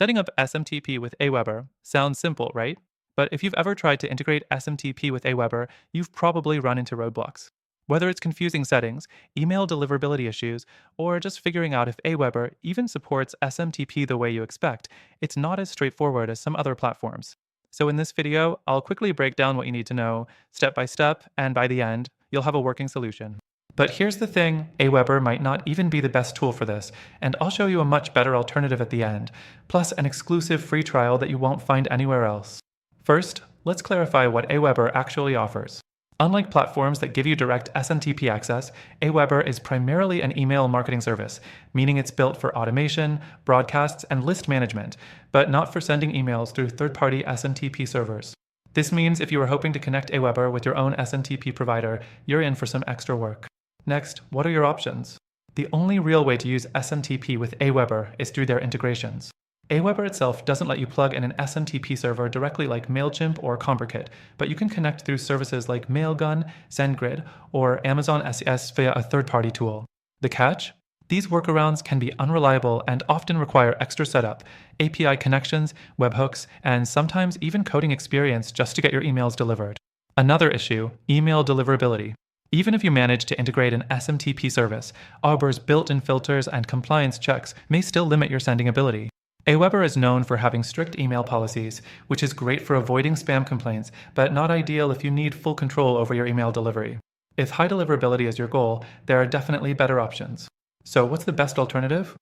Setting up SMTP with AWeber sounds simple, right? But if you've ever tried to integrate SMTP with AWeber, you've probably run into roadblocks. Whether it's confusing settings, email deliverability issues, or just figuring out if AWeber even supports SMTP the way you expect, it's not as straightforward as some other platforms. So in this video, I'll quickly break down what you need to know, step by step, and by the end, you'll have a working solution. But here's the thing, AWeber might not even be the best tool for this, and I'll show you a much better alternative at the end, plus an exclusive free trial that you won't find anywhere else. First, let's clarify what AWeber actually offers. Unlike platforms that give you direct SMTP access, AWeber is primarily an email marketing service, meaning it's built for automation, broadcasts, and list management, but not for sending emails through third-party SMTP servers. This means if you are hoping to connect AWeber with your own SMTP provider, you're in for some extra work. Next, what are your options? The only real way to use SMTP with AWeber is through their integrations. AWeber itself doesn't let you plug in an SMTP server directly like MailChimp or ConvertKit, but you can connect through services like Mailgun, SendGrid, or Amazon SES via a third-party tool. The catch? These workarounds can be unreliable and often require extra setup, API connections, webhooks, and sometimes even coding experience just to get your emails delivered. Another issue, email deliverability. Even if you manage to integrate an SMTP service, AWeber's built-in filters and compliance checks may still limit your sending ability. AWeber is known for having strict email policies, which is great for avoiding spam complaints, but not ideal if you need full control over your email delivery. If high deliverability is your goal, there are definitely better options. So what's the best alternative?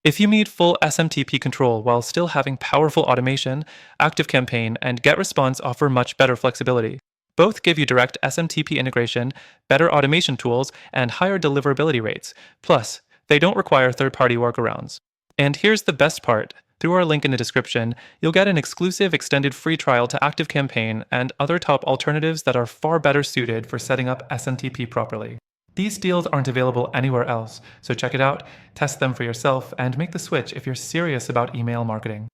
If you need full SMTP control while still having powerful automation, ActiveCampaign and GetResponse offer much better flexibility. Both give you direct SMTP integration, better automation tools, and higher deliverability rates. Plus, they don't require third-party workarounds. And here's the best part. Through our link in the description, you'll get an exclusive extended free trial to ActiveCampaign and other top alternatives that are far better suited for setting up SMTP properly. These deals aren't available anywhere else, so check it out, test them for yourself, and make the switch if you're serious about email marketing.